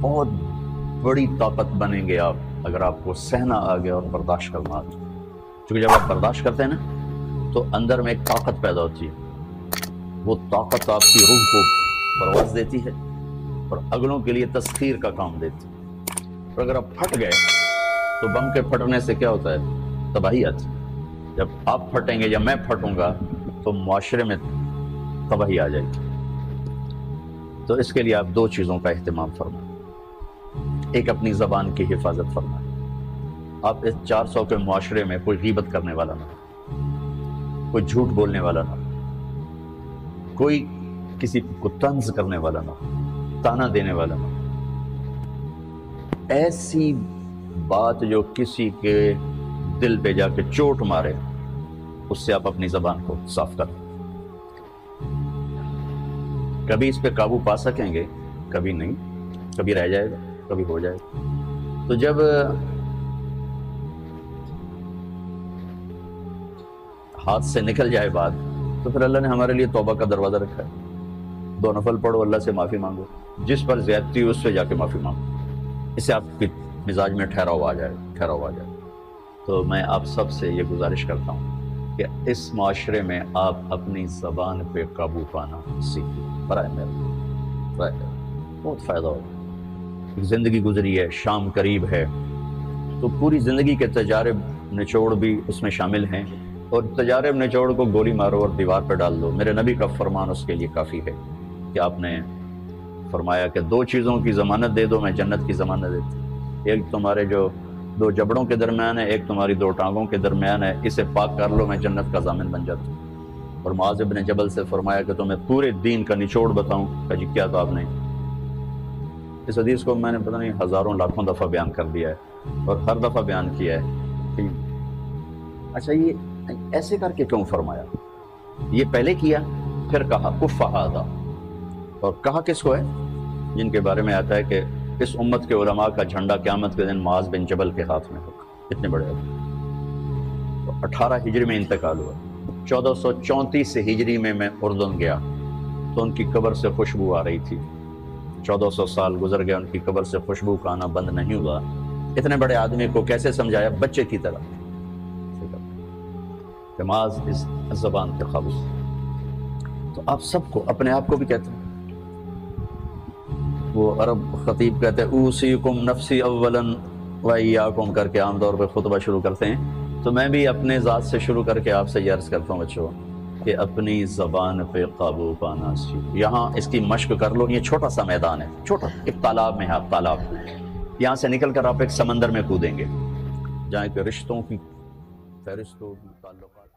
بہت بڑی طاقت بنیں گے آپ اگر آپ کو سہنا آ گیا اور برداشت کرنا آ گیا. کیونکہ جب آپ برداشت کرتے ہیں نا تو اندر میں ایک طاقت پیدا ہوتی ہے. وہ طاقت آپ کی روح کو پرواز دیتی ہے اور اگلوں کے لیے تسخیر کا کام دیتی ہے. اور اگر آپ پھٹ گئے تو بم کے پھٹنے سے کیا ہوتا ہے؟ تباہی آتی ہے. جب آپ پھٹیں گے یا میں پھٹوں گا تو معاشرے میں تباہی آ جائے گی. تو اس کے لیے آپ دو چیزوں کا اہتمام فرمائیں. ایک اپنی زبان کی حفاظت فرمائیں. آپ اس 400 کے معاشرے میں کوئی غیبت کرنے والا نہ ہو، کوئی جھوٹ بولنے والا نہ ہو، کوئی کسی کو طنز کرنے والا نہ ہو، تانا دینے والا نہ ہو. ایسی بات جو کسی کے دل پہ جا کے چوٹ مارے اس سے آپ اپنی زبان کو صاف کریں. کبھی اس پہ قابو پا سکیں گے، کبھی نہیں. کبھی رہ جائے گا، کبھی ہو جائے گا. تو جب ہاتھ سے نکل جائے بات تو پھر اللہ نے ہمارے لیے توبہ کا دروازہ رکھا ہے. 2 نفل پڑھو، اللہ سے معافی مانگو. جس پر زیادتی ہو اس سے جا کے معافی مانگو. اس سے آپ کے مزاج میں ٹھہراؤ آ جائے. تو میں آپ سب سے یہ گزارش کرتا ہوں کہ اس معاشرے میں آپ اپنی زبان پہ قابو پانا سیکھیں. برائے میرا بہت فائدہ ہوگا. زندگی گزری ہے، شام قریب ہے، تو پوری زندگی کے تجارب نچوڑ بھی اس میں شامل ہیں. اور تجارب نچوڑ کو گولی مارو اور دیوار پہ ڈال دو. میرے نبی کا فرمان اس کے لیے کافی ہے کہ آپ نے فرمایا کہ 2 چیزوں کی ضمانت دے دو، میں جنت کی ضمانت دیتی. ایک تمہارے جو 2 جبڑوں کے درمیان ہے، ایک تمہاری 2 ٹانگوں کے درمیان ہے، اسے پاک کر لو، میں جنت کا ضامن بن جاتا ہوں. اور معاذ بن جبل سے فرمایا کہ تمہیں پورے دین کا نچوڑ بتاؤں. کہا جی کیا؟ تو آپ نے اس حدیث کو میں نے پتہ نہیں ہزاروں لاکھوں دفعہ بیان کر دیا ہے اور ہر دفعہ بیان کیا ہے. اچھا یہ ایسے کر کے کیوں فرمایا؟ یہ پہلے کیا پھر کہا کف ھذا. اور کہا کس کو ہے؟ جن کے بارے میں آتا ہے کہ اس امت کے علماء کا جھنڈا قیامت کے دن معاذ بن جبل کے ہاتھ میں ہوگا. اتنے بڑے تو 18 ہجری میں انتقال ہوا. 1434 ہجری میں اردن گیا تو ان کی قبر سے خوشبو آ رہی تھی. 1400 سال گزر گئے، ان کی قبر سے خوشبو کا آنا بند نہیں ہوا. اتنے بڑے آدمی کو کیسے سمجھایا؟ بچے کی طرح. معاذ اس زبان کے قابو. تو آپ سب کو، اپنے آپ کو بھی کہتے ہیں. وہ عرب خطیب کہتے ہیں اوصیکم نفسی اولا و ایاکم کر کے عام طور پہ خطبہ شروع کرتے ہیں. تو میں بھی اپنے ذات سے شروع کر کے آپ سے یہ عرض کرتا ہوں بچوں کہ اپنی زبان پہ قابو پانا سیکھو. یہاں اس کی مشق کر لو. یہ چھوٹا سا میدان ہے، چھوٹا ایک تالاب میں ہے. آپ تالاب، یہاں سے نکل کر آپ ایک سمندر میں کودیں گے جہاں کہ رشتوں کی فہرست ہوگی، تعلقات